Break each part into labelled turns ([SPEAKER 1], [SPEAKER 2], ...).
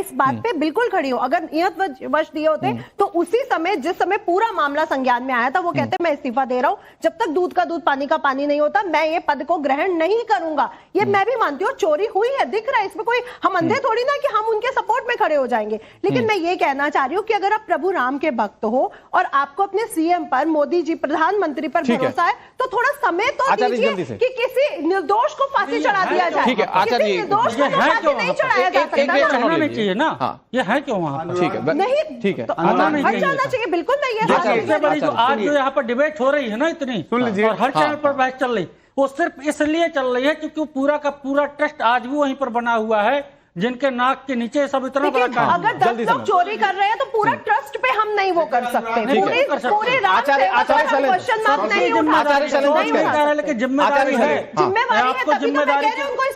[SPEAKER 1] इस बात पे बिल्कुल खड़ी हूं। अगर नियत वश दिए होते तो उसी समय, जिस समय पूरा मामला संज्ञान में आया था, वो कहते मैं इस्तीफा दे रहा हूं, जब तक दूध का दूध पानी का पानी नहीं होता मैं ये पद को ग्रहण नहीं करूंगा। ये मैं भी मानती हूँ, चोरी हुई है, दिख रहा है, इसमें कोई हम अंधे थोड़ी ना कि हम उनके सपोर्ट में खड़े हो जाएंगे। लेकिन मैं ये कहना चाह रही हूँ कि अगर आप प्रभु राम के भक्त हो और आपको अपने सीएम पर, मोदी जी प्रधानमंत्री पर भरोसा है, तो थोड़ा समय तो दीजिए कि किसी निर्दोष को फांसी चढ़ा दिया जाए।
[SPEAKER 2] ठीक है आचार्य जी,
[SPEAKER 1] निर्दोष को फांसी नहीं चढ़ाया जा सकता,
[SPEAKER 3] नहीं चाहिए ना। ये है क्यों वहाँ पर?
[SPEAKER 2] ठीक है, नहीं ठीक है,
[SPEAKER 1] हट जाना चाहिए, बिल्कुल नहीं है।
[SPEAKER 3] सबसे बड़ी जो आज जो यहाँ पर डिबेट हो रही है ना इतनी, और हर चैनल पर बहस चल रही, वो सिर्फ इसलिए चल रही है क्योंकि पूरा का पूरा ट्रस्ट आज भी वहीं पर बना हुआ है, जिनके नाक के नीचे सब इतना बड़ा काम।
[SPEAKER 1] अगर 10 लोग चोरी कर रहे हैं तो पूरा ट्रस्ट पे हम नहीं वो कर सकते। पूरे
[SPEAKER 2] आचार्य
[SPEAKER 1] क्वेश्चन मार्क नहीं उठा,
[SPEAKER 3] लेकिन जिम्मेदारी है,
[SPEAKER 1] जिम्मेदारी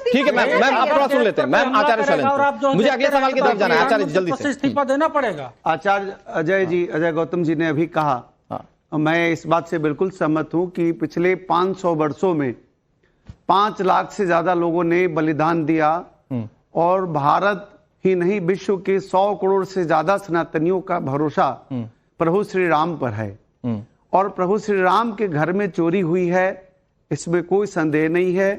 [SPEAKER 2] ठीक है मैम, आप थोड़ा सुन लेते हैं मैम। आचार्य शैलेंद्र, मुझे अगले सवाल की तरफ जाना है। आचार्य जल्दी से
[SPEAKER 3] इस्तीफा देना पड़ेगा।
[SPEAKER 4] आचार्य अजय गौतम जी ने अभी कहा, मैं इस बात से बिल्कुल सहमत हूं कि पिछले 500 वर्षों में 5 लाख से ज्यादा लोगों ने बलिदान दिया, और भारत ही नहीं विश्व के 100 करोड़ से ज्यादा सनातनियों का भरोसा प्रभु श्री राम पर है। और प्रभु श्री राम के घर में चोरी हुई है, इसमें कोई संदेह नहीं है।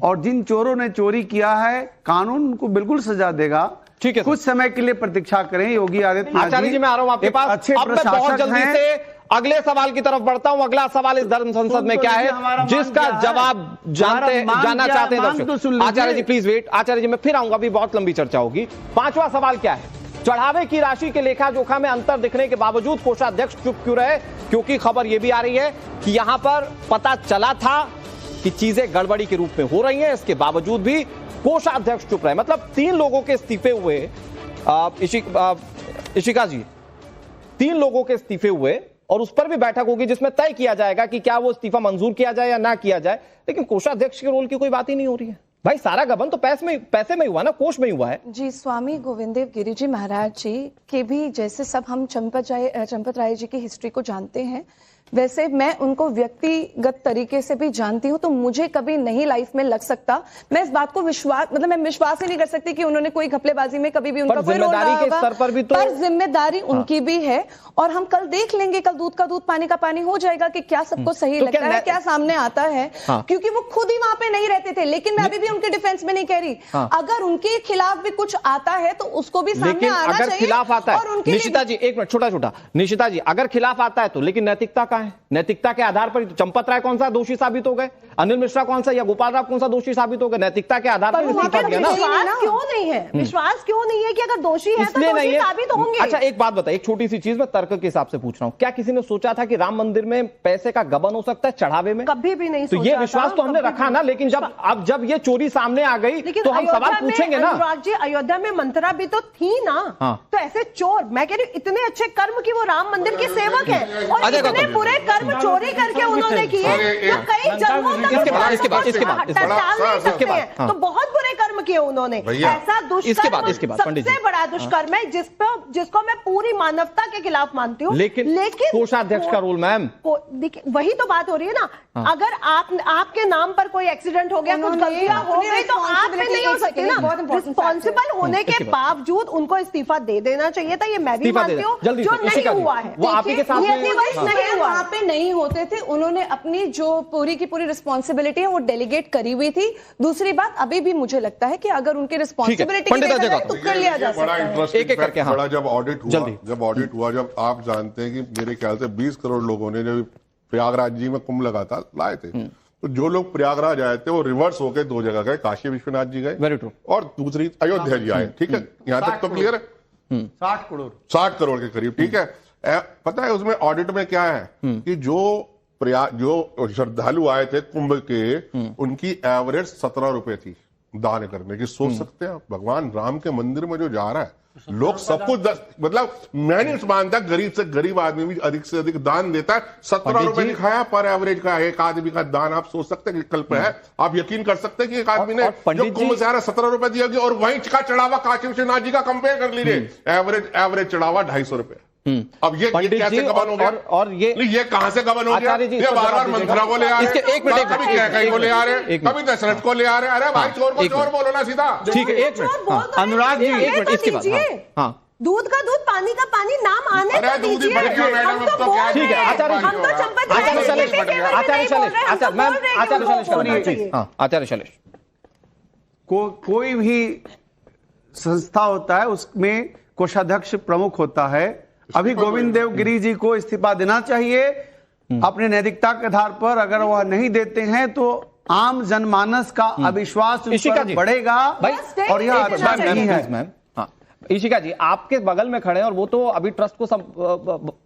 [SPEAKER 4] और जिन चोरों ने चोरी किया है, कानून उनको बिल्कुल सजा देगा।
[SPEAKER 2] ठीक है,
[SPEAKER 4] कुछ समय के लिए प्रतीक्षा करें। योगी आदित्यनाथ
[SPEAKER 2] आचार्य जी, मैं आ रहा हूं आपके पास।
[SPEAKER 4] अच्छे
[SPEAKER 2] अब मैं बहुत जल्दी से अगले सवाल की तरफ बढ़ता हूं। अगला सवाल इस धर्म संसद में क्या है, जिसका जवाब जानना चाहते हैं दर्शक। आचार्य जी प्लीज वेट। आचार्य जी मैं फिर आऊंगा, अभी बहुत लंबी चर्चा होगी। 5वां सवाल क्या है, चढ़ावे की राशि के लेखा जोखा में अंतर दिखने के बावजूद कोषाध्यक्ष चुप क्यों रहे? क्योंकि खबर यह भी आ रही है कि यहां पर पता चला था कि चीजें गड़बड़ी के रूप में हो रही हैं, इसके बावजूद भी कोषाध्यक्ष चुप रहे। मतलब 3 लोगों के इस्तीफे हुए, इशिका जी, 3 लोगों के इस्तीफे हुए, और उस पर भी बैठक होगी जिसमें तय किया जाएगा कि क्या वो इस्तीफा मंजूर किया जाए या ना किया जाए। लेकिन कोषाध्यक्ष के रोल की कोई बात ही नहीं हो रही है। भाई सारा गबन तो पैसे में हुआ ना, कोष में हुआ है।
[SPEAKER 5] जी, स्वामी गोविंददेव गिरि जी महाराज जी के भी, जैसे सब हम चंपत राय जी की हिस्ट्री को जानते हैं, वैसे मैं उनको व्यक्तिगत तरीके से भी जानती हूं, तो मुझे कभी नहीं लाइफ में लग सकता। मैं इस बात को मैं विश्वास ही नहीं कर सकती कि उन्होंने कोई घपलेबाजी में कभी भी उनका कोई रोल रहा होगा। स्तर पर भी तो जिम्मेदारी उनकी भी है, और हम कल देख लेंगे, कल दूध का दूध पानी का पानी हो जाएगा कि क्या सबको सही लगता है, क्या सामने आता है। क्योंकि वो खुद ही वहां पे नहीं रहते थे। लेकिन मैं अभी भी उनके डिफेंस में नहीं कह रही, अगर उनके खिलाफ भी कुछ आता है तो उसको भी सामने आना चाहिए।
[SPEAKER 2] खिलाफ आता है, निशिता जी एक मिनट, छोटा निशिता जी, अगर खिलाफ आता है तो, लेकिन नैतिकता है, नैतिकता के आधार पर चंपत राय कौन सा दोषी साबित हो गए, अनिल मिश्रा कौन सा, या गोपाल राव कौन सा दोषी साबित हो गए? नैतिकता के आधार पर इस्तीफा दिया ना।
[SPEAKER 1] विश्वास क्यों नहीं है? विश्वास क्यों नहीं है कि अगर दोषी है तो दोषी साबित होंगे?
[SPEAKER 2] अच्छा एक बात बताइए, एक छोटी सी चीज मैं तर्क के हिसाब से पूछ रहा हूं, क्या किसी ने सोचा था कि राम मंदिर में पैसे का गबन हो सकता है चढ़ावे में?
[SPEAKER 1] कभी भी नहीं।
[SPEAKER 2] तो ये विश्वास तो हमने रखा ना, लेकिन जब ये चोरी सामने आ गई तो हम सवाल पूछेंगे ना।
[SPEAKER 1] अनुराग जी, अयोध्या में मंत्रा भी तो थी ना, तो ऐसे चोर, मैं कह रही हूँ इतने अच्छे कर्म की वो राम मंदिर के सेवक है, और इतने बुरे कर्म चोरी करके उन्होंने किए जो कई जन्मों तक तो बहुत बुरे कर्म किए उन्होंने। ऐसा दुष्कर्म सबसे बड़ा दुष्कर्म है जिसको मैं पूरी मानवता के खिलाफ मानती हूँ।
[SPEAKER 2] लेकिन कोषाध्यक्ष का रोल मैम,
[SPEAKER 1] वही तो बात हो रही है ना। अगर आपके नाम पर कोई एक्सीडेंट हो गया, कुछ गलतियां हो गई, तो आप पे नहीं हो सकती ना। रिस्पॉन्सिबल होने के बावजूद उनको इस्तीफा दे देना चाहिए था, ये मैं भी मानती हूँ, जो नहीं हुआ है।
[SPEAKER 2] वो आप ही के साथ
[SPEAKER 5] वहां पे नहीं होते थे, उन्होंने अपनी जो पूरी की पूरी रिस्पॉन्सिबिलिटी है वो डेलीगेट करी हुई थी। दूसरी बात, अभी भी मुझे लगता है कि अगर उनकी रिस्पॉन्सिबिलिटी तो कर लिया जा सकता है।
[SPEAKER 2] एक करके
[SPEAKER 6] बड़ा जब ऑडिट हुआ, जब आप जानते हैं कि मेरे ख्याल से 20 करोड़ लोगों ने जब प्रयागराज जी में कुंभ लगा था लाए थे, तो जो लोग प्रयागराज आए थे वो रिवर्स होकर 2 जगह गए, काशी विश्वनाथ जी गए और दूसरी अयोध्या जी आए। ठीक है, यहां तक तो क्लियर है। 60 करोड़ के करीब। ठीक है, पता है उसमें ऑडिट में क्या है कि जो श्रद्धालु आए थे कुंभ के, उनकी एवरेज 17 रुपए थी दान करने की। सोच सकते हैं भगवान राम के मंदिर में जो जा रहा है, लोग सब कुछ मतलब मैं नहीं मानता गरीब से गरीब आदमी भी अधिक से अधिक दान देता है। 17 रुपए लिखाया पर एवरेज का एक आदमी का दान। आप सोच सकते हैं कि कल्प है, आप यकीन कर सकते हैं कि एक आदमी ने जो कुंभ से आ रहा 17 रुपए दिया गया, और वहीं का चढ़ावा काशी विश्वनाथ जी का कंपेयर कर लीजिए, एवरेज चढ़ावा 250 रुपए। अब ये
[SPEAKER 2] पंडित
[SPEAKER 6] कैसे
[SPEAKER 2] जी
[SPEAKER 6] गबन हो गया?
[SPEAKER 2] और ये
[SPEAKER 6] कहां से गबन हो गया?
[SPEAKER 2] आचार्य जी,
[SPEAKER 6] ये
[SPEAKER 2] इसका
[SPEAKER 6] बार बार
[SPEAKER 2] जवाब
[SPEAKER 6] मंत्रा को ले आ रहे
[SPEAKER 2] इसके
[SPEAKER 6] हैं,
[SPEAKER 2] एक मिनट,
[SPEAKER 6] कभी कैकई को ले आ रहे हैं, कभी दशरथ को ले आ रहे हैं। अरे भाई चोर को
[SPEAKER 2] एक
[SPEAKER 6] चोर
[SPEAKER 2] मिनट।
[SPEAKER 6] बोलो ना सीधा।
[SPEAKER 2] ठीक है, एक मिनट। हाँ,
[SPEAKER 4] अनुराग जी,
[SPEAKER 2] एक मिनट इसके बाद। हाँ,
[SPEAKER 1] दूध का दूध पानी का पानी नाम आने
[SPEAKER 6] अरे
[SPEAKER 1] तो
[SPEAKER 6] दूध ही
[SPEAKER 1] दीजिए।
[SPEAKER 6] बढ़ गया मैडम,
[SPEAKER 1] हम
[SPEAKER 6] अब तो
[SPEAKER 1] बोल
[SPEAKER 6] क्या
[SPEAKER 1] रहे
[SPEAKER 2] ठीक है,
[SPEAKER 1] हैं।
[SPEAKER 2] आचार्य जी,
[SPEAKER 1] हम तो चंपत राय
[SPEAKER 2] आचार्य
[SPEAKER 1] जी
[SPEAKER 2] शैलेश,
[SPEAKER 1] के फेवर में
[SPEAKER 2] आचार्य
[SPEAKER 1] नहीं बोल
[SPEAKER 2] शैलेश,
[SPEAKER 1] रहे हैं, हम तो
[SPEAKER 2] मैम,
[SPEAKER 1] बोल रहे हैं कि
[SPEAKER 2] आचार्य
[SPEAKER 1] उनको
[SPEAKER 2] शैलेश
[SPEAKER 1] बोलना
[SPEAKER 2] प्लीज।
[SPEAKER 1] चाहिए।
[SPEAKER 2] हाँ, आचार्य शैलेश।
[SPEAKER 4] कोई भी संस्था होता है उसमें कोषाध्यक्ष प्रमुख होता है। अभी गोविंद देव गिरी जी को इस्तीफा देना चाहिए अपने नैतिकता के आधार पर। अगर वह नहीं देते हैं तो आम जनमानस का अविश्वास उन
[SPEAKER 2] इशिका
[SPEAKER 4] पर
[SPEAKER 2] जी,
[SPEAKER 4] बढ़ेगा
[SPEAKER 2] भाई,
[SPEAKER 4] और यह
[SPEAKER 2] एक
[SPEAKER 4] अच्छा
[SPEAKER 2] मिनट,
[SPEAKER 4] नहीं है।
[SPEAKER 2] Please, ma'am. हाँ, इशिका जी आपके बगल में खड़े हैं और वो तो अभी ट्रस्ट को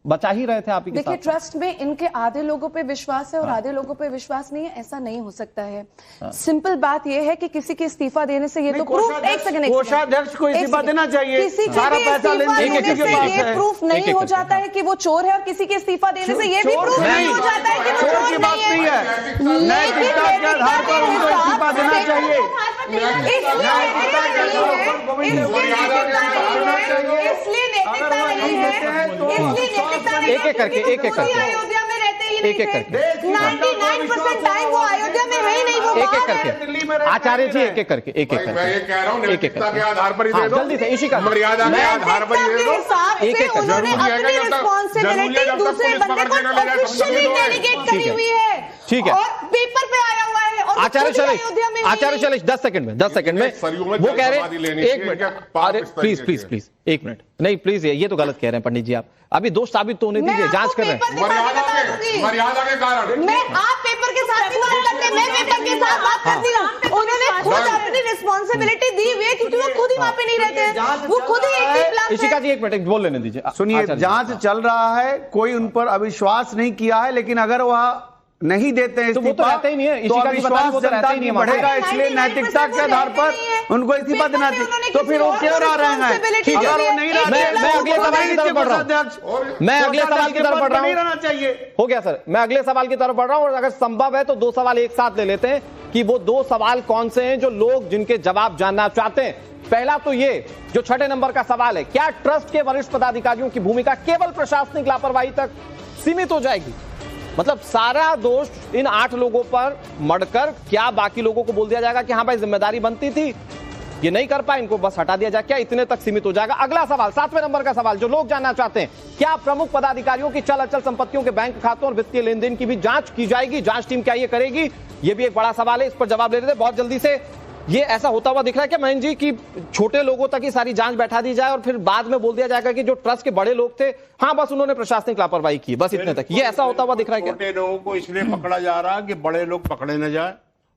[SPEAKER 2] बचा ही रहे थे आप ही के
[SPEAKER 5] देखिए,
[SPEAKER 2] साथ।
[SPEAKER 5] ट्रस्ट में इनके आधे लोगों पे विश्वास है और आधे लोगों पे विश्वास नहीं है, ऐसा नहीं हो सकता है। सिंपल बात यह है कि किसी के इस्तीफा देने से ये तो प्रूफ, एक सेकंड,
[SPEAKER 4] कोषाध्यक्ष को इस्तीफा देना चाहिए।
[SPEAKER 5] किसी के
[SPEAKER 4] सारा
[SPEAKER 5] भी
[SPEAKER 4] पैसा
[SPEAKER 5] इस्तीफा
[SPEAKER 4] लेने
[SPEAKER 5] देने
[SPEAKER 4] के
[SPEAKER 5] से
[SPEAKER 4] पास
[SPEAKER 5] ये
[SPEAKER 4] है।
[SPEAKER 5] प्रूफ नहीं हो जाता है कि वो चोर है, और किसी के इस्तीफा देने से ये भी प्रूफ नहीं हो जाता है कि वो
[SPEAKER 4] चोर
[SPEAKER 5] चोर
[SPEAKER 4] की बात नहीं है,
[SPEAKER 5] लेकिन
[SPEAKER 4] नैतिकता के आधार पर उनको इस्तीफा देना चाहिए।
[SPEAKER 5] इसलिए नैतिकता नहीं है, इसलिए नैतिकता नहीं है,
[SPEAKER 2] एक-एक करके,
[SPEAKER 5] क्योंकि
[SPEAKER 2] एक-एक
[SPEAKER 5] वो
[SPEAKER 2] करके।
[SPEAKER 5] अयोध्या में रहते ही नहीं
[SPEAKER 2] एक-एक
[SPEAKER 5] थे।
[SPEAKER 2] करके।
[SPEAKER 5] 99% टाइम वो अयोध्या में है ही नहीं, वो
[SPEAKER 2] एक एक
[SPEAKER 5] बाहर है।
[SPEAKER 2] करके आचार्य जी, एक एक करके, एक एक
[SPEAKER 6] भाई, मैं ये
[SPEAKER 2] करके।
[SPEAKER 6] कह रहा हूँ
[SPEAKER 2] एक-एक
[SPEAKER 6] नैतिकता
[SPEAKER 2] करके।
[SPEAKER 6] के आधार पर ही
[SPEAKER 2] हाँ,
[SPEAKER 6] दे दो।
[SPEAKER 2] जल्दी से, इशिका।
[SPEAKER 6] मर्यादा के आधार पर ही दे
[SPEAKER 5] के
[SPEAKER 6] दो।
[SPEAKER 5] हिसाब
[SPEAKER 2] एक
[SPEAKER 5] से
[SPEAKER 2] एक करके।
[SPEAKER 5] उन्होंने
[SPEAKER 6] जरूरी है
[SPEAKER 5] अपनी
[SPEAKER 6] कि जब तक-
[SPEAKER 5] रिस्पॉन्सिबिलिटी
[SPEAKER 6] जरूरी है जब तक
[SPEAKER 5] दूसरे
[SPEAKER 6] पुलिस
[SPEAKER 5] बंदे
[SPEAKER 6] पकड़ के
[SPEAKER 5] को
[SPEAKER 6] न ले जाए, तब तक
[SPEAKER 5] ऑफिशियली
[SPEAKER 6] नहीं होगा।
[SPEAKER 5] डेलीगेट
[SPEAKER 2] ठीक
[SPEAKER 5] करी
[SPEAKER 2] है।
[SPEAKER 5] हुई है।
[SPEAKER 2] ठीक है।
[SPEAKER 5] और पेपर पे आया हुआ है, और वो
[SPEAKER 2] आचार्य
[SPEAKER 5] खुद ही
[SPEAKER 2] शैलेश,
[SPEAKER 5] अयोध्या में है ही
[SPEAKER 2] आचार्य
[SPEAKER 5] नहीं।
[SPEAKER 2] शैलेश 10 सेकंड में, 10 सेकंड में
[SPEAKER 6] सरयू में
[SPEAKER 2] वो
[SPEAKER 6] जल
[SPEAKER 2] कह रहे
[SPEAKER 6] समाधि लेनी
[SPEAKER 2] हैं, एक
[SPEAKER 6] चाहिए,
[SPEAKER 2] मिनट,
[SPEAKER 6] क्या पाप
[SPEAKER 2] अरे
[SPEAKER 6] इस तरीके
[SPEAKER 2] प्लीज
[SPEAKER 6] के
[SPEAKER 2] प्लीज
[SPEAKER 6] हैं।
[SPEAKER 2] प्लीज, एक मिनट, नहीं प्लीज, ये तो गलत कह रहे हैं पंडित जी। आप अभी दोष साबित तो होने
[SPEAKER 5] मैं
[SPEAKER 2] दीजिए, जांच
[SPEAKER 5] आपको
[SPEAKER 2] कर रहे हैं।
[SPEAKER 5] पेपर दिखा के बता दूंगी।
[SPEAKER 6] मर्यादा के कारण
[SPEAKER 5] मैं आप पेपर के साथ नहीं बात करते, मैं पेपर के साथ बात करती हूँ। उन्होंने खुद अपनी रिस्पॉन्सिबिलिटी दी हुई है, क्योंकि वो खुद ही वहाँ पे नहीं रहते, वो खुद ही एक ही प्लान
[SPEAKER 2] इशिका जी, एक मिनट बोल लेने दीजिए।
[SPEAKER 4] सुनिए,
[SPEAKER 2] आचार्य जी।
[SPEAKER 4] जांच चल रहा है, कोई उन पर अविश्वास नहीं किया है, लेकिन अगर वह नहीं देते हैं
[SPEAKER 2] तो वो तो
[SPEAKER 4] इस्तीफा
[SPEAKER 2] रहते ही नहीं है।
[SPEAKER 4] तो
[SPEAKER 2] इशिका जी बता रही,
[SPEAKER 4] अविश्वास
[SPEAKER 2] वो तो रहते
[SPEAKER 4] जनता
[SPEAKER 2] ही नहीं
[SPEAKER 4] की
[SPEAKER 2] है
[SPEAKER 4] बढ़ेगा।
[SPEAKER 2] हमारे।
[SPEAKER 4] इसलिए
[SPEAKER 5] 99%
[SPEAKER 4] नैतिकता के आधार
[SPEAKER 5] वो रहते ही
[SPEAKER 4] पर उनको इस्तीफा देना
[SPEAKER 5] पेपर में
[SPEAKER 4] चाहिए।
[SPEAKER 5] उन्होंने
[SPEAKER 4] तो फिर वो
[SPEAKER 5] किसी
[SPEAKER 4] क्यों
[SPEAKER 5] और
[SPEAKER 4] रह रहे हैं?
[SPEAKER 5] responsibility
[SPEAKER 4] अगर वो
[SPEAKER 5] ली है।
[SPEAKER 4] नहीं
[SPEAKER 5] एक
[SPEAKER 4] रहते,
[SPEAKER 2] मैं अगले सवाल की तरफ बढ़ रहा हूँ।
[SPEAKER 4] कोषाध्यक्ष
[SPEAKER 2] मैं अगले सवाल की तरफ बढ़ रहा हूँ।
[SPEAKER 4] नहीं रहना चाहिए।
[SPEAKER 2] हो गया सर, मैं अगले सवाल की तरफ बढ़ रहा हूं, और अगर संभव है तो 2 सवाल एक साथ ले लेते हैं कि वो 2 सवाल कौन से हैं जो लोग जिनके जवाब जानना चाहते हैं। पहला तो ये जो 6 नंबर का सवाल है, क्या ट्रस्ट के वरिष्ठ पदाधिकारियों की भूमिका केवल प्रशासनिक लापरवाही तक सीमित हो जाएगी? मतलब सारा दोष इन 8 लोगों पर मढ़कर क्या बाकी लोगों को बोल दिया जाएगा कि हाँ भाई जिम्मेदारी बनती थी, ये नहीं कर पाए, इनको बस हटा दिया जाए, क्या इतने तक सीमित हो जाएगा? अगला सवाल 7वें नंबर का सवाल जो लोग जानना चाहते हैं, क्या प्रमुख पदाधिकारियों की चल अचल संपत्तियों के बैंक खातों और वित्तीय लेन देन की भी जांच की जाएगी? जांच टीम क्या ये करेगी? ये भी एक बड़ा सवाल है, इस पर जवाब ले रहे थे बहुत जल्दी से। ये ऐसा होता हुआ दिख रहा है क्या महेंद्र जी कि छोटे लोगों तक ही सारी जांच बैठा दी जाए और फिर बाद में बोल दिया जाएगा कि जो ट्रस्ट के बड़े लोग थे, हाँ बस उन्होंने प्रशासनिक लापरवाही की, बस इतने तक? ये ऐसा होता हुआ दिख रहा है क्या?
[SPEAKER 7] छोटे लोगों को इसलिए पकड़ा जा रहा है कि बड़े लोग पकड़े न जाए,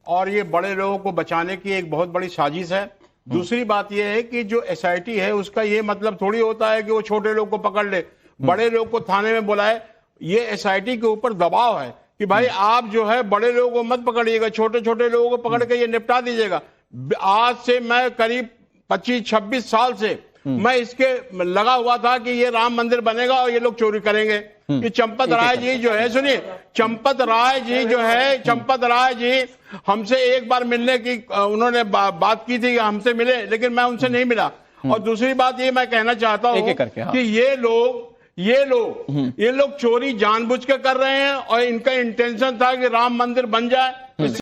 [SPEAKER 7] और ये बड़े लोगों को बचाने की एक बहुत बड़ी साजिश है। दूसरी बात यह है कि जो एसआईटी है उसका ये मतलब थोड़ी होता है कि वो छोटे लोग को पकड़ ले, बड़े लोग को थाने में बुलाए। ये एसआईटी के ऊपर दबाव है कि भाई आप जो है बड़े लोगों को मत पकड़िएगा, छोटे छोटे लोगों को पकड़ के ये निपटा दीजिएगा। आज से मैं करीब 25-26 साल से मैं इसके लगा हुआ था कि ये राम मंदिर बनेगा और ये लोग चोरी करेंगे। ये चंपत राय जी जो है, सुनिए, चंपत राय जी जो है, चंपत राय जी हमसे एक बार मिलने की उन्होंने बात की थी, हमसे मिले, लेकिन मैं उनसे नहीं मिला। और दूसरी बात ये मैं कहना चाहता हूं कि ये लोग चोरी जानबूझ के कर रहे हैं और इनका इंटेंशन था कि राम मंदिर बन जाए।